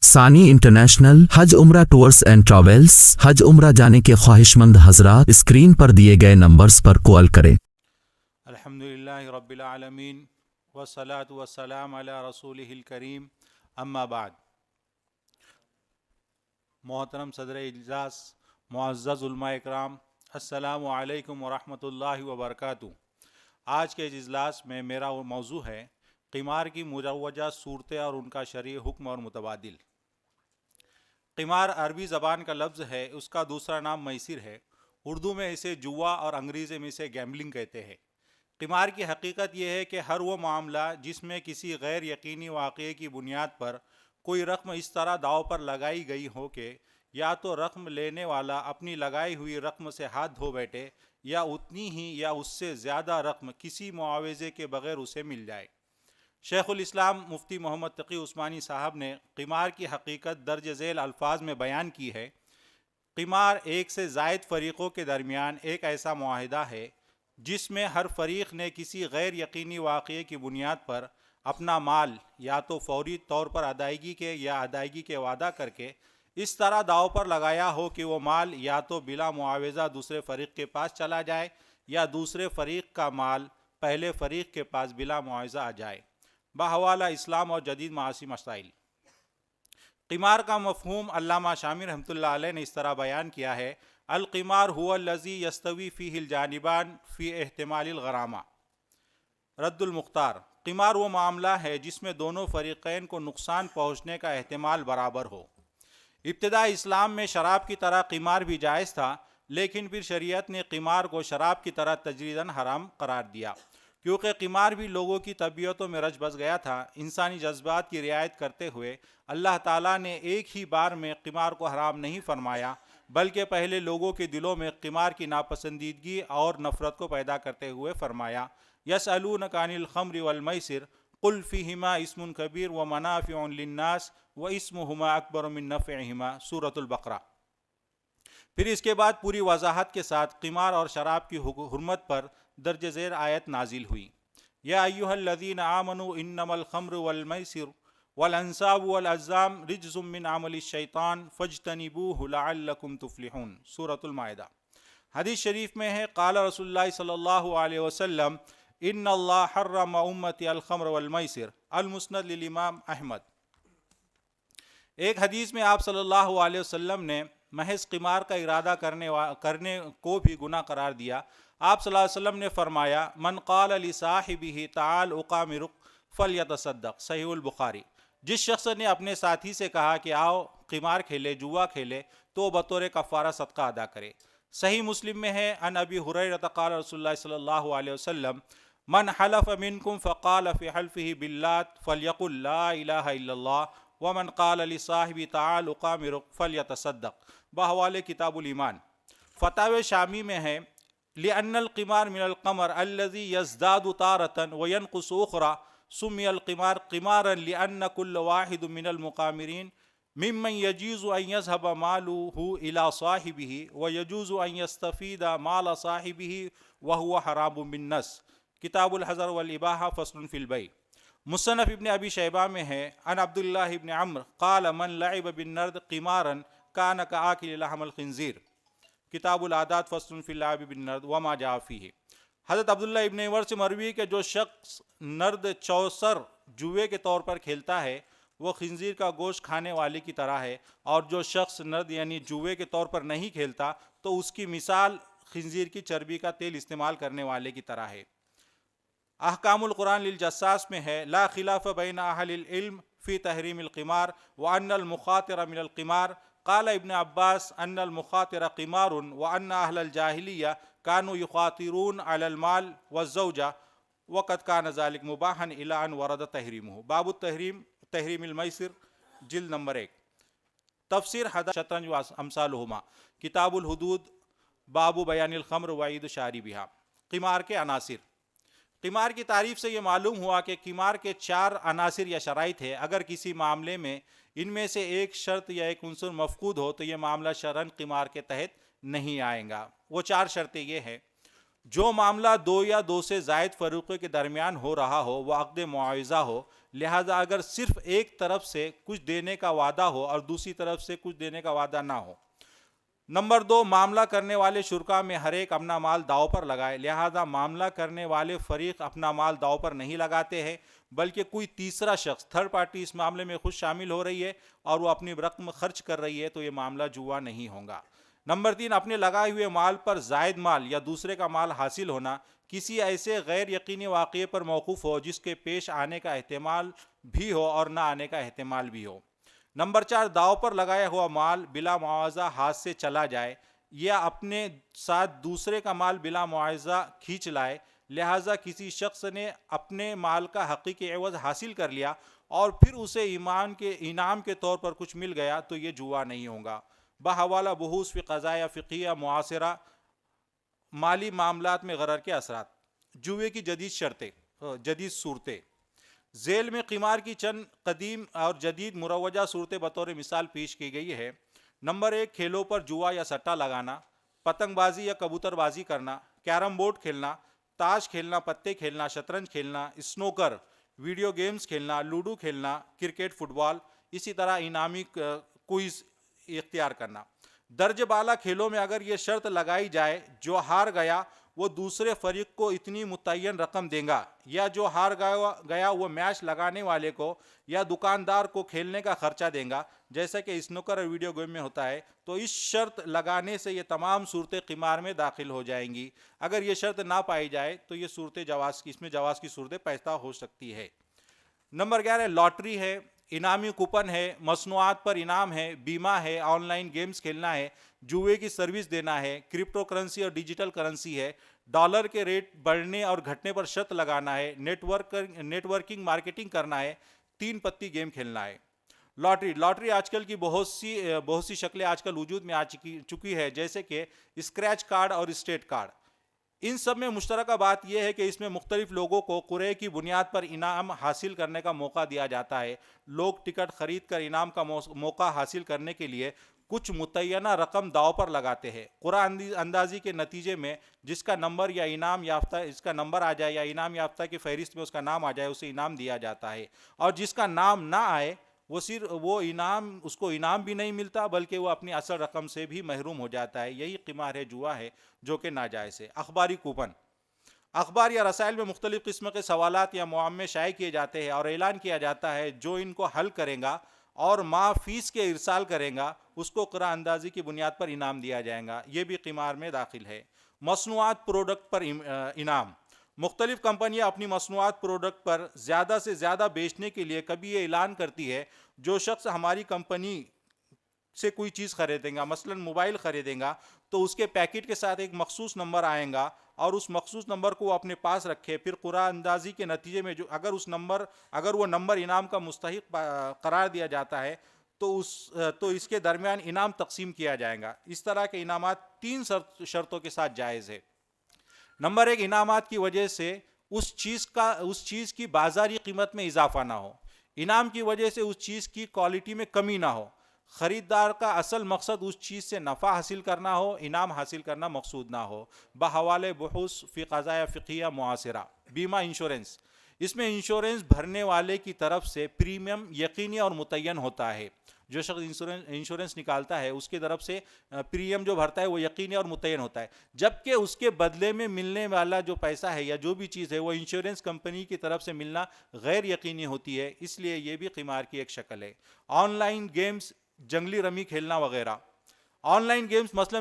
ثانی انٹرنیشنل حج عمرہ tours and travels حج عمرہ جانے کے خواہش مند حضرات اسکرین پر دیے گئے نمبرز پر کال کریں۔ الحمدللہ رب العالمین والصلاة والسلام علی رسولہ الکریم، اما بعد۔ محترم صدر اجلاس، معزز علماء اکرام، السلام علیکم ورحمۃ اللہ وبرکاتہ۔ آج کے اجلاس میں میرا موضوع ہے قمار کی مروجہ صورتیں اور ان کا شرعی حکم اور متبادل۔ قمار عربی زبان کا لفظ ہے، اس کا دوسرا نام میسر ہے۔ اردو میں اسے جوا اور انگریزی میں اسے گیمبلنگ کہتے ہیں۔ قمار کی حقیقت یہ ہے کہ ہر وہ معاملہ جس میں کسی غیر یقینی واقعے کی بنیاد پر کوئی رقم اس طرح داؤ پر لگائی گئی ہو کہ یا تو رقم لینے والا اپنی لگائی ہوئی رقم سے ہاتھ دھو بیٹھے یا اتنی ہی یا اس سے زیادہ رقم کسی معاوضے کے بغیر اسے مل جائے۔ شیخ الاسلام مفتی محمد تقی عثمانی صاحب نے قمار کی حقیقت درج ذیل الفاظ میں بیان کی ہے۔ قمار ایک سے زائد فریقوں کے درمیان ایک ایسا معاہدہ ہے جس میں ہر فریق نے کسی غیر یقینی واقعے کی بنیاد پر اپنا مال یا تو فوری طور پر ادائیگی کے یا ادائیگی کے وعدہ کر کے اس طرح داؤ پر لگایا ہو کہ وہ مال یا تو بلا معاوضہ دوسرے فریق کے پاس چلا جائے یا دوسرے فریق کا مال پہلے فریق کے پاس بلا معاوضہ آ جائے۔ بحوالہ اسلام اور جدید معاشی مسائل، قمار کا مفہوم علامہ شامی رحمۃ اللہ علیہ نے اس طرح بیان کیا ہے: القمار هو الذي يستوي فيه الجانبان في احتمال الغرامہ۔ رد المختار، قمار وہ معاملہ ہے جس میں دونوں فریقین کو نقصان پہنچنے کا احتمال برابر ہو۔ ابتدا اسلام میں شراب کی طرح قمار بھی جائز تھا، لیکن پھر شریعت نے قمار کو شراب کی طرح تجریداً حرام قرار دیا، کیونکہ قمار بھی لوگوں کی طبیعتوں میں رچ بس گیا تھا۔ انسانی جذبات کی رعایت کرتے ہوئے اللہ تعالیٰ نے ایک ہی بار میں قمار کو حرام نہیں فرمایا، بلکہ پہلے لوگوں کے دلوں میں قمار کی ناپسندیدگی اور نفرت کو پیدا کرتے ہوئے فرمایا: یسألونک عن الخمر والمیسر قل فیہما اسم کبیر ومنافع للناس واسمہما اکبر من نفعہما، سورۃ البقرہ۔ پھر اس کے بعد پوری وضاحت کے ساتھ قمار اور شراب کی حرمت پر درج ذیل آیت نازل ہوئی: یا ایھا الذین آمنوا انما الخمر والمیسر والانصاب والازلام رجز من عمل الشیطان فاجتنبوہ لعلکم تفلحون، سورۃ المائدہ۔ حدیث شریف میں ہے: قال رسول اللہ صلی اللہ علیہ وسلم ان اللہ حرم امتی الخمر والمیسر، المسند للامام احمد۔ ایک حدیث میں آپ صلی اللہ علیہ وسلم نے محض قمار کا ارادہ کرنے کو بھی گناہ قرار دیا۔ آپ صلی اللہ علیہ وسلم نے فرمایا: من قال لصاحبہ تعال اقامرک فلیتصدق، صحیح البخاری۔ جس شخص نے اپنے ساتھی سے کہا کہ آؤ قمار کھیلے، جوا کھیلے، تو بطور کفارہ صدقہ ادا کرے۔ صحیح مسلم میں ہے: عن ابی ہریرہ قال رسول اللہ صلی اللہ علیہ وسلم من حلف منکم فقال فی حلفہ باللات فلیقل لا الہ الا اللہ ومن قال لصاحبہ تعال اقامرک فلیتصدق، بحوالہ کتاب الایمان۔ فتاوی شامی میں ہے: لأن القمار من القمر الذي يزداد تارة وينقص أخرى سمي القمار قمارا لأن كل واحد من المقامرين ممن يجوز أن يذهب ماله إلى صاحبه ويجوز أن يستفيد مال صاحبه وهو حرام بالنص، کتاب الحظر والإباحة فصل في البيع۔ مصنف ابن ابی شیبہ میں ہے: عن عبداللہ ابن عمرو قال من لعب بالنرد قمارا كان كآكل لحم الخنزير، کتاب العادات فصل فی اللعب بالنرد وما جاء فیہ۔ حضرت عبداللہ ابن عمر سے مروی کہ جو شخص نرد چوسر جوئے کے طور پر کھیلتا ہے وہ خنزیر کا گوشت کھانے والے کی طرح ہے، اور جو شخص نرد یعنی جوئے کے طور پر نہیں کھیلتا تو اس کی مثال خنزیر کی چربی کا تیل استعمال کرنے والے کی طرح ہے۔ احکام القرآن للجساس میں ہے: لا خلاف بین اہل العلم فی تحریم القمار وان المخاطر من القمار، قال ابن عباس ان المخاطر قمار وان اہل الجاہلیہ كانوا يخاطرون على المال والزوجہ وقد كان ذلك مباحا الى ان ورد تحریمہ، باب التحریم تحریم المیسر، جلد نمبر 1۔ تفسیر حدث شطرنج و امثالہما، کتاب الحدود، باب بیان الخمر وعید شاربہا۔ قمار کے عناصر۔ قمار کی تعریف سے یہ معلوم ہوا کہ قمار کے 4 عناصر یا شرائط ہے۔ اگر کسی معاملے میں ان میں سے ایک شرط یا ایک عنصر مفقود ہو تو یہ معاملہ شرعاً قمار کے تحت نہیں آئے گا۔ وہ 4 شرطیں یہ ہیں: جو معاملہ دو یا دو سے زائد فریقوں کے درمیان ہو رہا ہو وہ عقد معاوضہ ہو، لہذا اگر صرف ایک طرف سے کچھ دینے کا وعدہ ہو اور دوسری طرف سے کچھ دینے کا وعدہ نہ ہو۔ نمبر 2، معاملہ کرنے والے شرکا میں ہر ایک اپنا مال داؤ پر لگائے، لہذا معاملہ کرنے والے فریق اپنا مال داؤ پر نہیں لگاتے ہیں بلکہ کوئی تیسرا شخص، تھرڈ پارٹی اس معاملے میں خود شامل ہو رہی ہے اور وہ اپنی رقم خرچ کر رہی ہے، تو یہ معاملہ جوا نہیں ہوگا۔ نمبر 3، اپنے لگائے ہوئے مال پر زائد مال یا دوسرے کا مال حاصل ہونا کسی ایسے غیر یقینی واقعے پر موقوف ہو جس کے پیش آنے کا احتمال بھی ہو اور نہ آنے کا احتمال بھی ہو۔ نمبر 4، داؤ پر لگایا ہوا مال بلا معاوضہ ہاتھ سے چلا جائے یا اپنے ساتھ دوسرے کا مال بلا معاوضہ کھینچ لائے، لہٰذا کسی شخص نے اپنے مال کا حقیقی عوض حاصل کر لیا اور پھر اسے انعام کے طور پر کچھ مل گیا، تو یہ جوا نہیں ہوگا۔ بحوالہ بحوث فی قضایا فقہیہ معاصرہ، مالی معاملات میں غرر کے اثرات، جوئے کی جدید صورتیں۔ ذیل میں قمار کی چند قدیم اور جدید مروجہ صورتیں بطور مثال پیش کی گئی ہے۔ نمبر 1، کھیلوں پر جوا یا سٹہ لگانا، پتنگ بازی یا کبوتر بازی کرنا، کیرم بورڈ کھیلنا، تاش کھیلنا، پتے کھیلنا، شطرنج کھیلنا، اسنوکر، ویڈیو گیمز کھیلنا، لوڈو کھیلنا، کرکٹ، فٹ بال، اسی طرح انعامی کوئز اختیار کرنا۔ درجہ بالا کھیلوں میں اگر یہ شرط لگائی جائے جو ہار گیا وہ دوسرے فریق کو اتنی متعین رقم دے گا، یا جو ہار گیا وہ میچ لگانے والے کو یا دکاندار کو کھیلنے کا خرچہ دے گا، جیسا کہ اسنوکر اور ویڈیو گیم میں ہوتا ہے، تو اس شرط لگانے سے یہ تمام صورتیں قمار میں داخل ہو جائیں گی۔ اگر یہ شرط نہ پائی جائے تو یہ صورتیں اس میں جواز کی صورتیں پیدا ہو سکتی ہے۔ نمبر 11، لاٹری ہے، انعامی کوپن ہے، مصنوعات پر انعام ہے، بیمہ ہے، آن لائن گیمز کھیلنا ہے، جوئے کی سروس دینا ہے، کرپٹو کرنسی اور ڈیجیٹل کرنسی ہے، ڈالر کے ریٹ بڑھنے اور گھٹنے پر شرط لگانا ہے، نیٹ ورکنگ مارکیٹنگ کرنا ہے، 3 پتی گیم کھیلنا ہے۔ لاٹری آج کل کی بہت سی شکلیں آج کل وجود میں آ چکی ہے، جیسے کہ اسکریچ کارڈ اور اسٹیٹ کارڈ۔ ان سب میں مشترکہ بات یہ ہے کہ اس میں مختلف لوگوں کو قرعے کی بنیاد پر انعام حاصل کرنے کا موقع دیا جاتا ہے۔ لوگ ٹکٹ خرید کر انعام کا موقع حاصل کرنے کے لیے کچھ متعینہ رقم داؤ پر لگاتے ہیں۔ قرعہ اندازی کے نتیجے میں جس کا نمبر یا انعام یافتہ اس کا نمبر آ جائے یا انعام یافتہ کی فہرست میں اس کا نام آ جائے، اسے انعام دیا جاتا ہے، اور جس کا نام نہ آئے اس کو انعام بھی نہیں ملتا بلکہ وہ اپنی اصل رقم سے بھی محروم ہو جاتا ہے۔ یہی قمار ہے، جوا ہے، جو کہ ناجائز ہے۔ اخباری کوپن، اخبار یا رسائل میں مختلف قسم کے سوالات یا معمے شائع کیے جاتے ہیں اور اعلان کیا جاتا ہے جو ان کو حل کرے گا اور ماہ فیس کے ارسال کرے گا اس کو قرعہ اندازی کی بنیاد پر انعام دیا جائے گا، یہ بھی قمار میں داخل ہے۔ مصنوعات پروڈکٹ پر انعام، مختلف کمپنیاں اپنی مصنوعات پروڈکٹ پر زیادہ سے زیادہ بیچنے کے لیے کبھی یہ اعلان کرتی ہے جو شخص ہماری کمپنی سے کوئی چیز خریدیں گا، مثلا موبائل خریدیں گا، تو اس کے پیکٹ کے ساتھ ایک مخصوص نمبر آئے گا اور اس مخصوص نمبر کو وہ اپنے پاس رکھے، پھر قرعہ اندازی کے نتیجے میں اگر وہ نمبر انعام کا مستحق قرار دیا جاتا ہے تو اس کے درمیان انعام تقسیم کیا جائے گا۔ اس طرح کے انعامات 3 شرطوں کے ساتھ جائز ہے۔ نمبر 1، انعامات کی وجہ سے اس چیز کی بازاری قیمت میں اضافہ نہ ہو، انعام کی وجہ سے اس چیز کی کوالٹی میں کمی نہ ہو، خریدار کا اصل مقصد اس چیز سے نفع حاصل کرنا ہو، انعام حاصل کرنا مقصود نہ ہو۔ بحوالہ بحوث فی قضایا فقہیہ معاصرہ، بیمہ انشورنس، اس میں انشورنس بھرنے والے کی طرف سے پریمیم یقینی اور متعین ہوتا ہے۔ جو شخص انشورنس نکالتا ہے اس کی طرف سے پریمیم جو بھرتا ہے وہ یقینی اور متعین ہوتا ہے، جبکہ اس کے بدلے میں ملنے والا جو پیسہ ہے یا جو بھی چیز ہے وہ انشورنس کمپنی کی طرف سے ملنا غیر یقینی ہوتی ہے، اس لیے یہ بھی قمار کی ایک شکل ہے۔ آن لائن گیمز، جنگلی رمی کھیلنا وغیرہ، آن لائن گیمز مثلا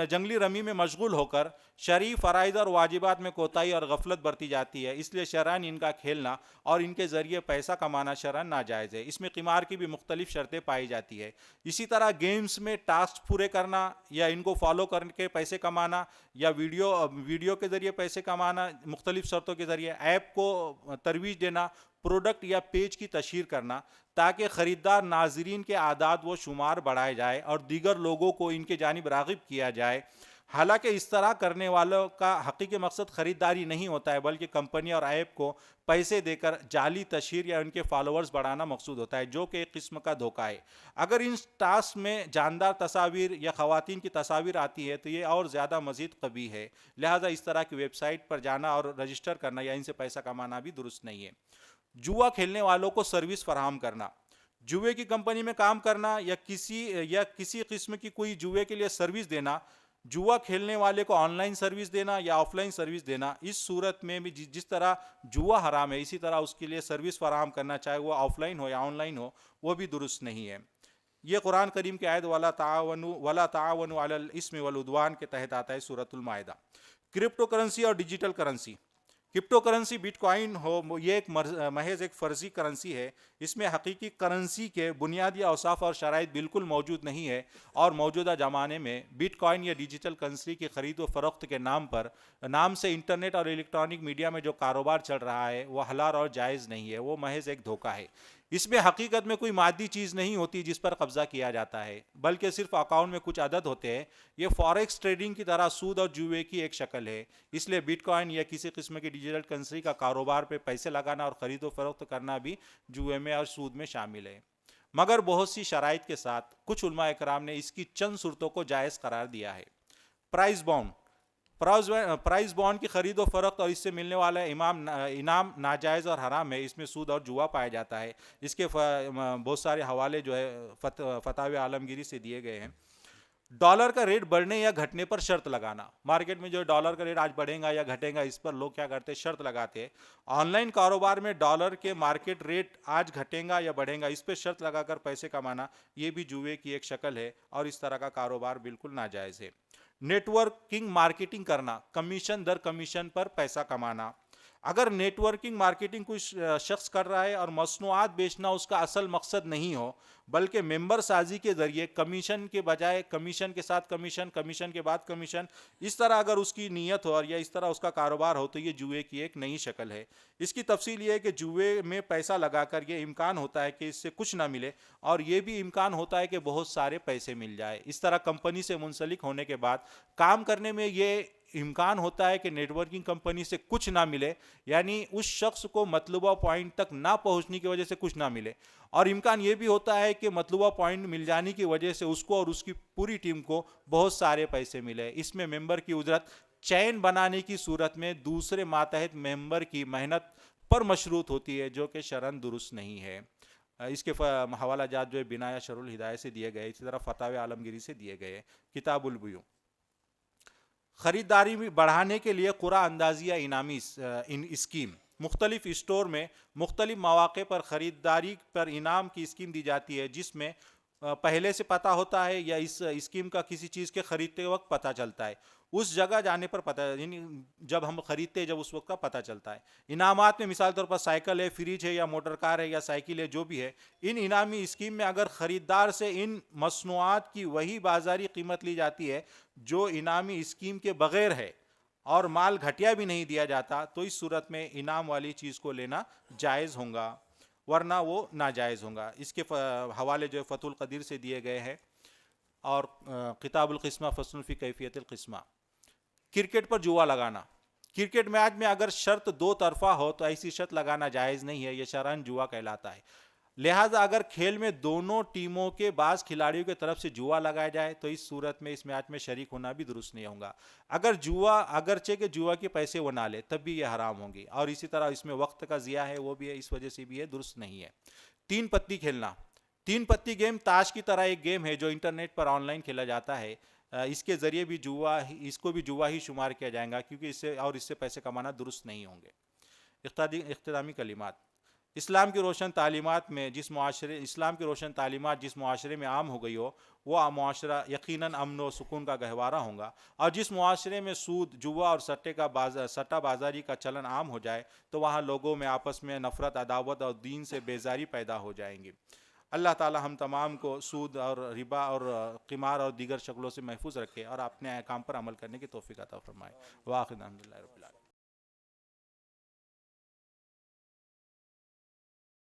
جنگلی رمی میں مشغول ہو کر شرعی فرائض اور واجبات میں کوتاہی اور غفلت برتی جاتی ہے، اس لیے شرعاً ان کا کھیلنا اور ان کے ذریعے پیسہ کمانا شرعاً ناجائز ہے۔ اس میں قمار کی بھی مختلف شرطیں پائی جاتی ہے۔ اسی طرح گیمز میں ٹاسک پورے کرنا یا ان کو فالو کر کے پیسے کمانا یا ویڈیو کے ذریعے پیسے کمانا، مختلف شرطوں کے ذریعے ایپ کو ترویج دینا، پروڈکٹ یا پیج کی تشہیر کرنا تاکہ خریدار ناظرین کے اعداد و شمار بڑھائے جائے اور دیگر لوگوں کو ان کے جانب راغب کیا جائے، حالانکہ اس طرح کرنے والوں کا حقیقی مقصد خریداری نہیں ہوتا ہے، بلکہ کمپنی اور ایپ کو پیسے دے کر جعلی تشہیر یا ان کے فالوورز بڑھانا مقصود ہوتا ہے، جو کہ ایک قسم کا دھوکہ ہے۔ اگر ان ٹاسک میں جاندار تصاویر یا خواتین کی تصاویر آتی ہے تو یہ اور زیادہ مزید قبیح ہے، لہٰذا اس طرح کی ویب سائٹ پر جانا اور رجسٹر کرنا یا ان سے پیسہ کمانا بھی درست نہیں ہے۔ جوا کھیلنے والوں کو سروس فراہم کرنا، جوئے کی کمپنی میں کام کرنا یا کسی قسم کی کوئی جوئے کے لیے سروس دینا، جوا کھیلنے والے کو آن لائن سروس دینا یا آف لائن سروس دینا، اس صورت میں بھی جس طرح جوا حرام ہے اسی طرح اس کے لیے سروس فراہم کرنا، چاہے وہ آف لائن ہو یا آن لائن ہو، وہ بھی درست نہیں ہے۔ یہ قرآن کریم کی آیت وَلَا تَعَاوَنُوا عَلَى الْإِثْمِ وَالْعُدْوَانِ کے تحت آتا ہے، سورۃ المائدہ۔ کرپٹو کرنسی اور digital currency, crypto currency bitcoin ہو، یہ ایک محض ایک فرضی کرنسی ہے، اس میں حقیقی کرنسی کے بنیادی اوصاف اور شرائط بالکل موجود نہیں ہے، اور موجودہ زمانے میں بٹ کوائن یا ڈیجیٹل کرنسی کی خرید و فروخت کے نام سے انٹرنیٹ اور الیکٹرانک میڈیا میں جو کاروبار چل رہا ہے وہ حلال اور جائز نہیں ہے، وہ محض ایک دھوکہ ہے۔ اس میں حقیقت میں کوئی مادی چیز نہیں ہوتی جس پر قبضہ کیا جاتا ہے، بلکہ صرف اکاؤنٹ میں کچھ عدد ہوتے ہیں۔ یہ فاریکس ٹریڈنگ کی طرح سود اور جوئے کی ایک شکل ہے، اس لیے بٹ کوائن یا کسی قسم کی ڈیجیٹل کرنسی کا کاروبار پہ پیسے لگانا اور خرید و فروخت کرنا بھی جوئے میں اور سود میں شامل ہے، مگر بہت سی شرائط کے ساتھ۔ کچھ علماء اکرام نے اس کی چند صورتوں کو جائز قرار دیا ہے۔ پرائز بانڈ کی خرید و فروخت اور اس سے ملنے والا انعام ناجائز اور حرام ہے، اس میں سود اور جوا پایا جاتا ہے۔ اس کے بہت سارے حوالے جو ہے فتاوی عالمگیری سے دیے گئے ہیں۔ ڈالر کا ریٹ بڑھنے یا گھٹنے پر شرط لگانا، مارکیٹ میں جو ڈالر کا ریٹ آج بڑھے گا یا گھٹے گا، اس پر لوگ کیا کرتے ہیں، شرط لگاتے ہیں۔ آن لائن کاروبار میں ڈالر کے مارکیٹ ریٹ آج گھٹے گا یا بڑھے گا، اس پہ شرط لگا کر پیسے کمانا، یہ بھی جوئے کی ایک شکل ہے اور اس طرح کا کاروبار بالکل ناجائز ہے۔ نیٹ ورکنگ مارکیٹنگ کرنا، کمیشن در کمیشن پر پیسہ کمانا۔ اگر نیٹ ورکنگ مارکیٹنگ کوئی شخص کر رہا ہے اور مصنوعات بیچنا اس کا اصل مقصد نہیں ہو، بلکہ ممبر سازی کے ذریعے کمیشن کے بجائے کمیشن کے ساتھ کمیشن، کمیشن کے بعد کمیشن، اس طرح اگر اس کی نیت ہو اور یا اس طرح اس کا کاروبار ہو تو یہ جوئے کی ایک نئی شکل ہے۔ اس کی تفصیل یہ ہے کہ جوئے میں پیسہ لگا کر یہ امکان ہوتا ہے کہ اس سے کچھ نہ ملے، اور یہ بھی امکان ہوتا ہے کہ بہت سارے پیسے مل جائے۔ اس طرح کمپنی سے منسلک ہونے کے بعد کام کرنے میں یہ امکان ہوتا ہے کہ نیٹ ورکنگ کمپنی سے کچھ نہ ملے، یعنی اس شخص کو مطلوبہ پوائنٹ تک نہ پہنچنے کی وجہ سے کچھ نہ ملے، اور امکان یہ بھی ہوتا ہے کہ مطلوبہ پوائنٹ مل جانے کی وجہ سے اس کو اور اس کی پوری ٹیم کو بہت سارے پیسے ملے۔ اس میں ممبر کی اجرت چین بنانے کی صورت میں دوسرے ماتحت ممبر کی محنت پر مشروط ہوتی ہے، جو کہ شرعاً درست نہیں ہے۔ اس کے حوالہ جات جو ہے بنایا شرح الہدایہ سے دیے گئے، اسی طرح فتاوی عالمگیری سے دیے گئے۔ کتاب البیوع، خریداری میں بڑھانے کے لیے قرعہ اندازی یا انعامی اسکیم، مختلف اسٹور میں مختلف مواقع پر خریداری پر انعام کی اسکیم دی جاتی ہے، جس میں پہلے سے پتہ ہوتا ہے یا اس اسکیم کا کسی چیز کے خریدتے وقت پتہ چلتا ہے، اس جگہ جانے پر پتہ، یعنی جب ہم خریدتے ہیں جب اس وقت کا پتہ چلتا ہے۔ انعامات میں مثال طور پر سائیکل ہے، فریج ہے یا موٹر کار ہے یا سائیکل ہے، جو بھی ہے، ان انعامی اسکیم میں اگر خریدار سے ان مصنوعات کی وہی بازاری قیمت لی جاتی ہے جو انعامی اسکیم کے بغیر ہے اور مال گھٹیا بھی نہیں دیا جاتا، تو اس صورت میں انعام والی چیز کو لینا جائز ہوگا، ورنہ وہ ناجائز ہوگا۔ اس کے حوالے جو فتح القدیر سے دیے گئے ہیں، اور کتاب القسمہ فصل فی کیفیت القسمہ۔ کرکٹ پر جوا لگانا، کرکٹ میچ میں اگر شرط دو طرفہ ہو تو ایسی شرط لگانا جائز نہیں ہے، یہ شرعاً جوا کہلاتا ہے۔ لہٰذا اگر کھیل میں دونوں ٹیموں کے بعض کھلاڑیوں کی طرف سے جوا لگایا جائے تو اس صورت میں اس میچ میں شریک ہونا بھی درست نہیں ہوگا۔ اگرچہ کہ جوا کے پیسے وہ نہ لے تب بھی یہ حرام ہوں گی، اور اسی طرح اس میں وقت کا ضیاع ہے، وہ بھی ہے، اس وجہ سے بھی یہ درست نہیں ہے۔ تین پتی کھیلنا، تین پتی گیم تاش کی طرح ایک گیم ہے جو انٹرنیٹ پر آن لائن کھیلا جاتا ہے۔ اس کے ذریعے بھی اس کو بھی جوا ہی شمار کیا جائے گا، کیونکہ اس سے پیسے کمانا درست نہیں ہوں گے۔ اختتامی کلمات، اسلام کی روشن تعلیمات جس معاشرے میں عام ہو گئی ہو، وہ معاشرہ یقیناً امن و سکون کا گہوارہ ہوگا، اور جس معاشرے میں سود، جوا اور سٹہ بازاری کا چلن عام ہو جائے تو وہاں لوگوں میں آپس میں نفرت، عداوت اور دین سے بیزاری پیدا ہو جائیں گی۔ اللہ تعالی ہم تمام کو سود اور ربا اور قمار اور دیگر شکلوں سے محفوظ رکھے اور اپنے احکام پر عمل کرنے کی توفیق عطا فرمائے۔ وآخر الحمدللہ رب العالمین۔